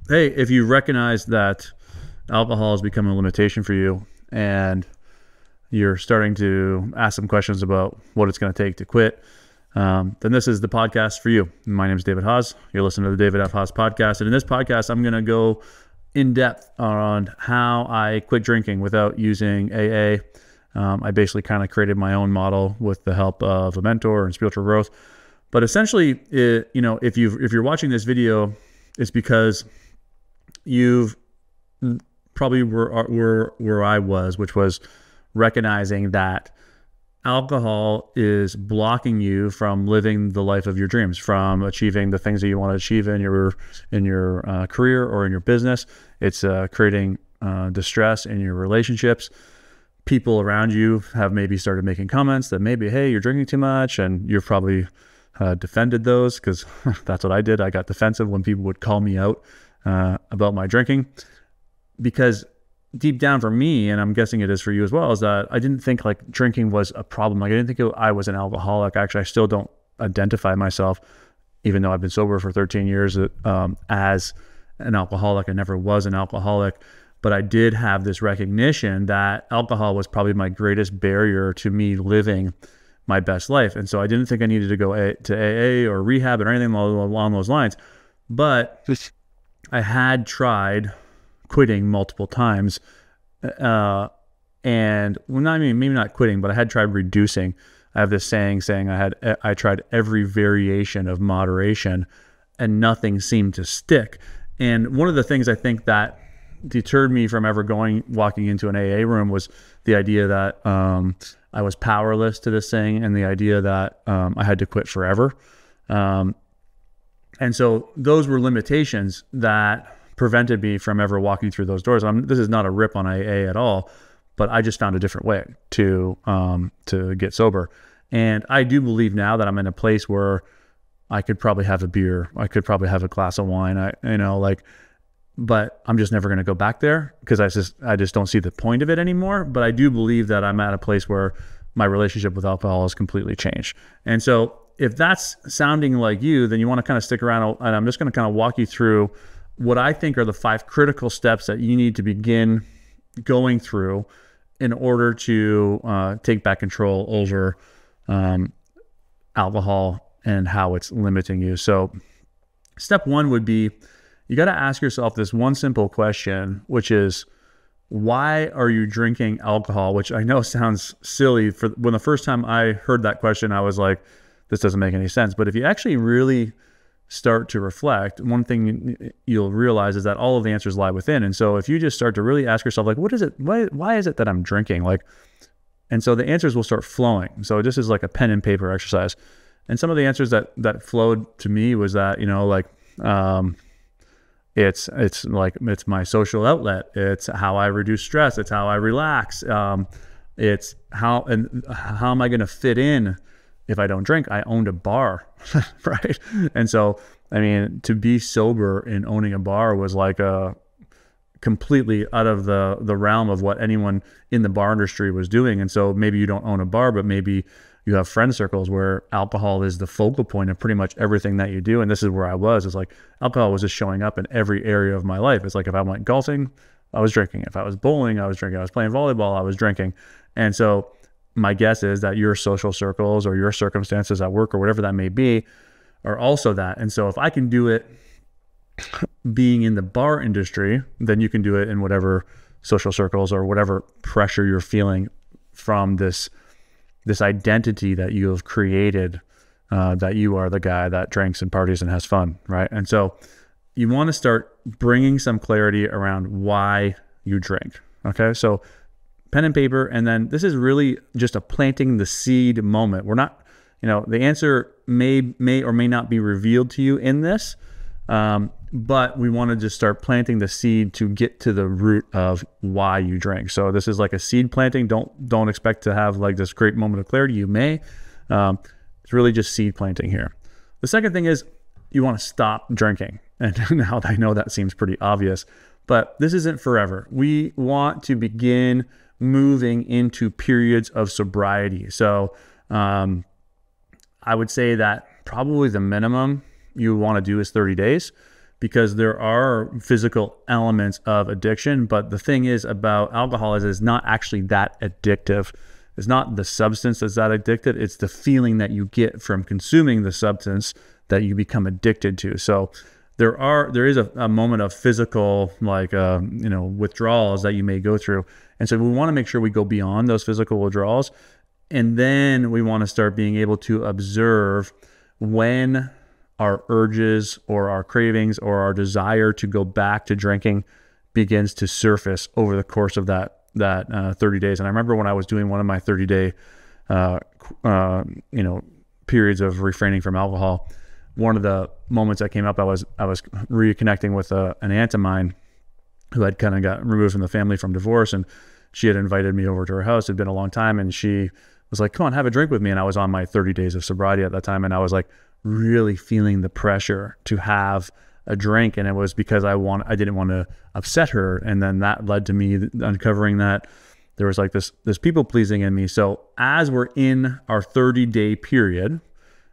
hey, if you recognize that alcohol has become a limitation for you and you're starting to ask some questions about what it's going to take to quit, then this is the podcast for you. My name is David Haas. You're listening to the David F. Haas podcast. And in this podcast, I'm going to go in depth on how I quit drinking without using AA. I basically kind of created my own model with the help of a mentor and spiritual growth. But essentially, if you're watching this video, it's because you've probably were where I was, which was recognizing that alcohol is blocking you from living the life of your dreams, from achieving the things that you want to achieve in your career or in your business. It's creating distress in your relationships. People around you have maybe started making comments that maybe, hey, you're drinking too much, and you've probably defended those, because that's what I did. I got defensive when people would call me out about my drinking, because deep down for me, and I'm guessing it is for you as well, is that I didn't think like drinking was a problem. Like I didn't think I was an alcoholic. Actually, I still don't identify myself, even though I've been sober for 13 years, as an alcoholic. I never was an alcoholic, but I did have this recognition that alcohol was probably my greatest barrier to me living my best life. And so I didn't think I needed to go to AA or rehab or anything along those lines. But I had tried quitting multiple times, and maybe not quitting, but I had tried reducing. I have this saying I tried every variation of moderation, and nothing seemed to stick. And one of the things I think that deterred me from ever walking into an AA room was the idea that I was powerless to this thing, and the idea that I had to quit forever. And so those were limitations that prevented me from ever walking through those doors. This is not a rip on AA at all, but I just found a different way to get sober. And I do believe now that I'm in a place where I could probably have a beer, I could probably have a glass of wine, but I'm just never going to go back there, because I just don't see the point of it anymore. But I do believe that I'm at a place where my relationship with alcohol has completely changed. And so if that's sounding like you, then you want to kind of stick around, and I'm just going to kind of walk you through what I think are the 5 critical steps that you need to begin going through in order to take back control over alcohol and how it's limiting you. So step 1 would be, you got to ask yourself this one simple question, which is, why are you drinking alcohol? Which I know sounds silly. When the first time I heard that question, I was like, this doesn't make any sense. But if you actually really start to reflect, one thing you'll realize is that all of the answers lie within. And so if you just start to really ask yourself, like, what is it? Why is it that I'm drinking? And so the answers will start flowing. So this is like a pen and paper exercise. And some of the answers that flowed to me was that, it's my social outlet. It's how I reduce stress. It's how I relax. It's how am I going to fit in if I don't drink? I owned a bar, right? And so, to be sober and owning a bar was like completely out of the realm of what anyone in the bar industry was doing. And so maybe you don't own a bar, but maybe you have friend circles where alcohol is the focal point of pretty much everything that you do. And this is where I was. It's like alcohol was just showing up in every area of my life. It's like if I went golfing, I was drinking. If I was bowling, I was drinking. I was playing volleyball, I was drinking. And so my guess is that your social circles or your circumstances at work or whatever that may be are also that. And so if I can do it being in the bar industry, then you can do it in whatever social circles or whatever pressure you're feeling from this identity that you have created, that you are the guy that drinks and parties and has fun, right? And so you want to start bringing some clarity around why you drink, okay? So pen and paper, and then this is really just a planting the seed moment. We're not, the answer may or may not be revealed to you in this, but we want to just start planting the seed to get to the root of why you drink. So this is like a seed planting. Don't expect to have like this great moment of clarity. You may. It's really just seed planting here. The second thing is you want to stop drinking. And now I know that seems pretty obvious, but this isn't forever. We want to begin moving into periods of sobriety. So I would say that probably the minimum you want to do is 30 days. because there are physical elements of addiction. But the thing is about alcohol is it's not actually that addictive. It's not the substance that's that addicted. It's the feeling that you get from consuming the substance that you become addicted to. So there is a moment of physical, like, withdrawals that you may go through. And so we want to make sure we go beyond those physical withdrawals. And then we want to start being able to observe when our urges or our cravings or our desire to go back to drinking begins to surface over the course of that 30 days. And I remember when I was doing one of my 30-day, periods of refraining from alcohol, one of the moments that came up, I was reconnecting with an aunt of mine who had kind of got removed from the family from divorce, and she had invited me over to her house. It had been a long time, and she was like, "Come on, have a drink with me." And I was on my 30 days of sobriety at that time, and I was like really feeling the pressure to have a drink, and it was because I didn't want to upset her, and then that led to me uncovering that there was like this people pleasing in me. So as we're in our 30-day period,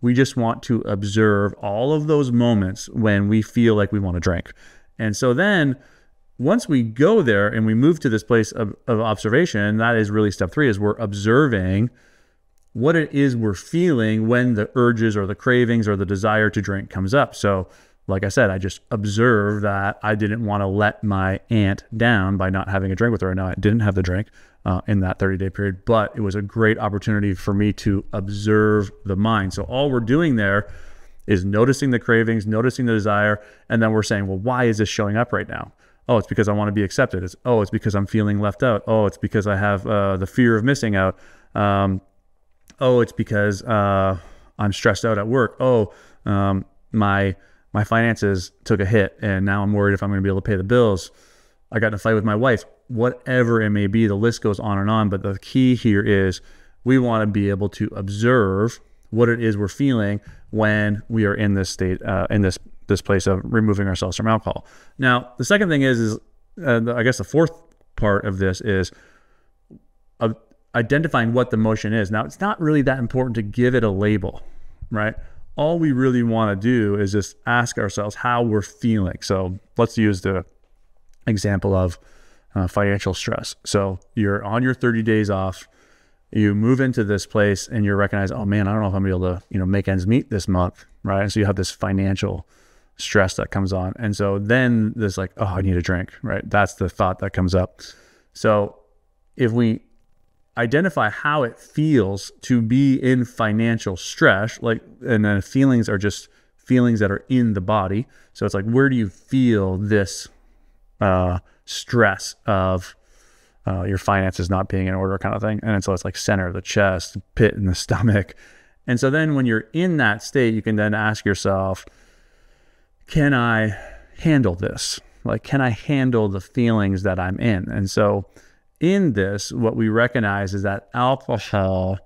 we just want to observe all of those moments when we feel like we want to drink. And so then once we go there and we move to this place of observation, that is really step 3, is we're observing what it is we're feeling when the urges or the cravings or the desire to drink comes up. So like I said, I just observed that I didn't want to let my aunt down by not having a drink with her. Now, I didn't have the drink in that 30-day period, but it was a great opportunity for me to observe the mind. So all we're doing there is noticing the cravings, noticing the desire, and then we're saying, well, why is this showing up right now? Oh, it's because I want to be accepted. It's because I'm feeling left out. Oh, it's because I have the fear of missing out. It's because I'm stressed out at work. My finances took a hit, and now I'm worried if I'm going to be able to pay the bills. I got in a fight with my wife. Whatever it may be, the list goes on and on. But the key here is we want to be able to observe what it is we're feeling when we are in this state, in this place of removing ourselves from alcohol. Now, the second thing is I guess the fourth part of this is identifying what the emotion is. Now, it's not really that important to give it a label, right? All we really want to do is just ask ourselves how we're feeling. So let's use the example of financial stress. So you're on your 30 days off, you move into this place and you recognize, oh man, I don't know if I'm gonna be able to, make ends meet this month, right? And so you have this financial stress that comes on. And so then there's like, oh, I need a drink, right? That's the thought that comes up. So if we identify how it feels to be in financial stress, and then feelings are just feelings that are in the body. So it's like, where do you feel this stress of your finances not being in order kind of thing? And so it's like center of the chest, pit in the stomach. And so then when you're in that state, you can then ask yourself, can I handle this? Like, can I handle the feelings that I'm in? And so in this, what we recognize is that alcohol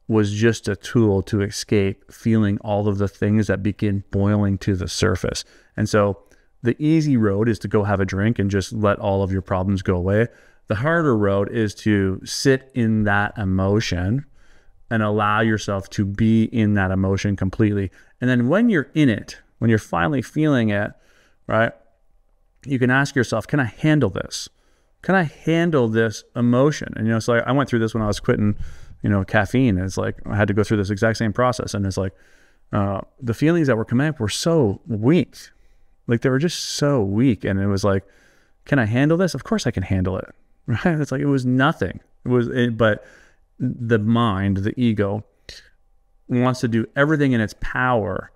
was just a tool to escape feeling all of the things that begin boiling to the surface. And so the easy road is to go have a drink and just let all of your problems go away. The harder road is to sit in that emotion and allow yourself to be in that emotion completely. And then when you're in it, when you're finally feeling it, right, you can ask yourself, can I handle this? Can I handle this emotion? And, so I went through this when I was quitting, caffeine. It's like, I had to go through this exact same process. And it's like, the feelings that were coming up were so weak. Like, they were just so weak. And it was like, can I handle this? Of course I can handle it. Right? It's like, it was nothing. But the mind, the ego, wants to do everything in its power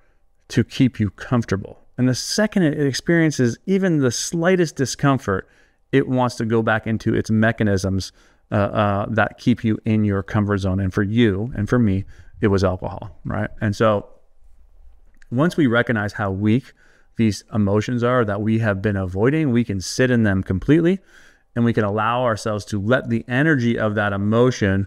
to keep you comfortable. And the second it experiences even the slightest discomfort, it wants to go back into its mechanisms that keep you in your comfort zone. And for you and for me, it was alcohol, right? And so once we recognize how weak these emotions are that we have been avoiding, we can sit in them completely, and we can allow ourselves to let the energy of that emotion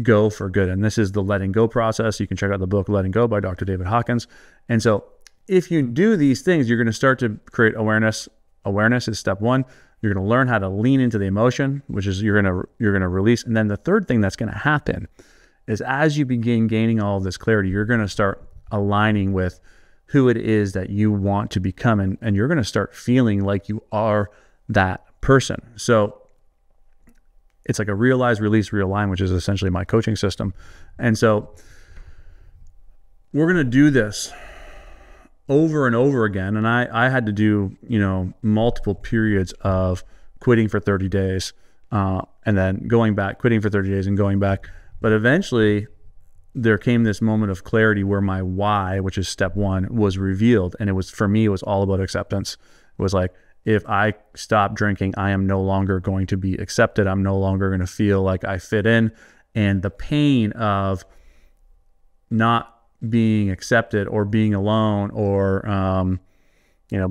go for good. And this is the letting go process. You can check out the book Letting Go by Dr. David Hawkins. And so if you do these things, you're going to start to create awareness. Awareness is step one. You're going to learn how to lean into the emotion, which is you're going to release. And then the third thing that's going to happen is as you begin gaining all of this clarity, you're going to start aligning with who it is that you want to become. And you're going to start feeling like you are that person. So it's like a realize, release, realign, which is essentially my coaching system. And so we're going to do this over and over again. And I had to do, multiple periods of quitting for 30 days, and then going back, quitting for 30 days and going back. But eventually there came this moment of clarity where my why, which is step one, was revealed. And for me, it was all about acceptance. It was like, if I stop drinking, I am no longer going to be accepted. I'm no longer going to feel like I fit in. And the pain of not being accepted or being alone or,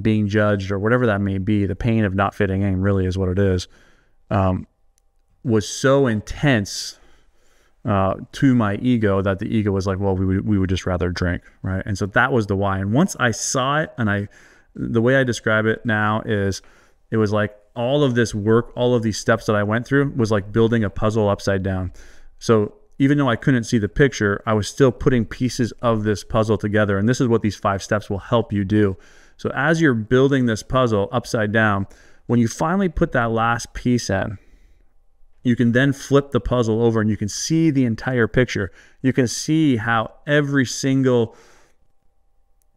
being judged or whatever that may be, the pain of not fitting in really is what it is, was so intense to my ego that the ego was like, well, we would just rather drink, right? And so that was the why. And once I saw it, and the way I describe it now is, it was like all of this work, all of these steps that I went through was like building a puzzle upside down. So even though I couldn't see the picture, I was still putting pieces of this puzzle together. And this is what these 5 steps will help you do. So as you're building this puzzle upside down, when you finally put that last piece in, you can then flip the puzzle over and you can see the entire picture. You can see how every single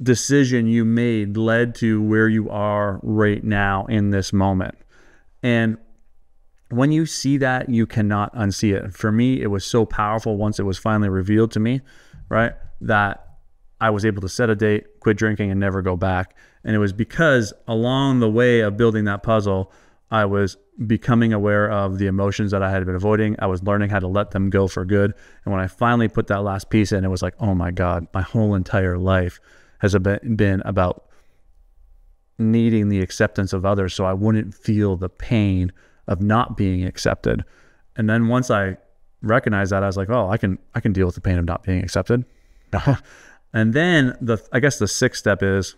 decision you made led to where you are right now in this moment. And when you see that, you cannot unsee it. For me, it was so powerful once it was finally revealed to me, right, that I was able to set a date, quit drinking, and never go back. And it was because along the way of building that puzzle, I was becoming aware of the emotions that I had been avoiding. I was learning how to let them go for good. And when I finally put that last piece in, it was like, oh my God, my whole entire life has been about needing the acceptance of others so I wouldn't feel the pain of not being accepted. And then once I recognized that, I was like, oh, I can deal with the pain of not being accepted. And then I guess the 6th step is,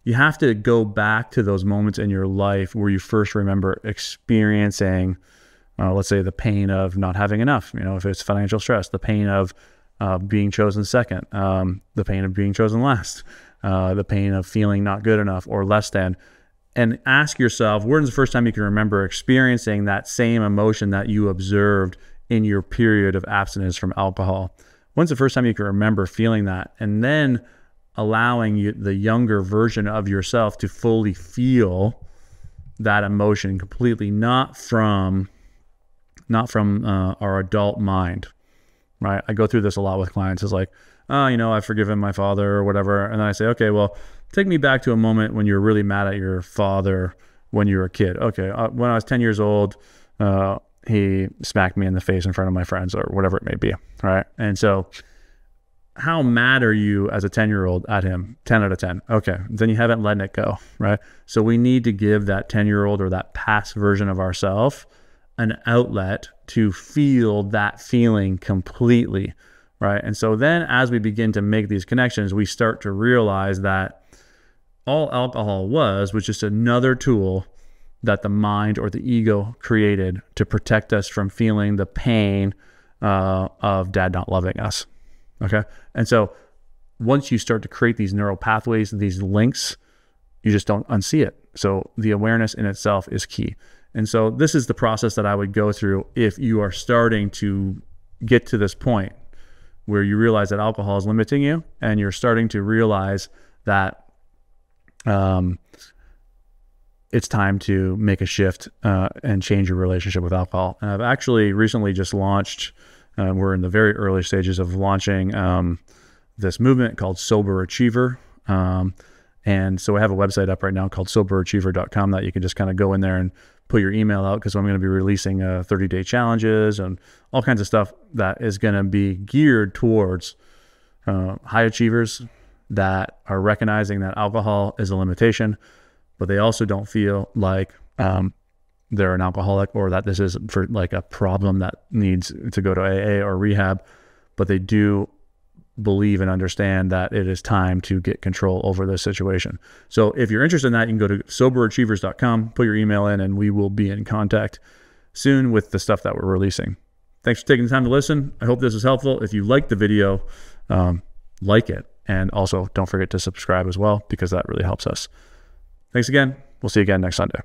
you have to go back to those moments in your life where you first remember experiencing, let's say, the pain of not having enough, if it's financial stress, the pain of being chosen second, the pain of being chosen last, the pain of feeling not good enough or less than. And ask yourself, when's the first time you can remember experiencing that same emotion that you observed in your period of abstinence from alcohol? When's the first time you can remember feeling that? And then allowing the younger version of yourself to fully feel that emotion completely, not from our adult mind, right? I go through this a lot with clients. It's like, oh, I've forgiven my father or whatever. And then I say, okay, well, take me back to a moment when you were really mad at your father when you were a kid. Okay, when I was 10 years old, he smacked me in the face in front of my friends or whatever it may be, right? And so how mad are you as a 10-year-old at him? 10 out of 10. Okay, then you haven't let it go, right? So we need to give that 10-year-old or that past version of ourselves an outlet to feel that feeling completely, right? And so then as we begin to make these connections, we start to realize that all alcohol was just another tool that the mind or the ego created to protect us from feeling the pain of dad not loving us. Okay. And so once you start to create these neural pathways, these links, you just don't unsee it. So the awareness in itself is key. And so this is the process that I would go through if you are starting to get to this point where you realize that alcohol is limiting you and you're starting to realize that it's time to make a shift and change your relationship with alcohol. And I've actually recently just launched, we're in the very early stages of launching this movement called Sober Achiever. And so I have a website up right now called soberachiever.com that you can just kind of go in there and put your email out, because I'm going to be releasing 30-day challenges and all kinds of stuff that is going to be geared towards high achievers that are recognizing that alcohol is a limitation, but they also don't feel like they're an alcoholic or that this is for like a problem that needs to go to AA or rehab, but they do believe and understand that it is time to get control over this situation. So if you're interested in that, you can go to soberachievers.com, put your email in, and we will be in contact soon with the stuff that we're releasing. Thanks for taking the time to listen. I hope this is helpful. If you liked the video, like it And also don't forget to subscribe as well, because that really helps us. Thanks again. We'll see you again next Sunday.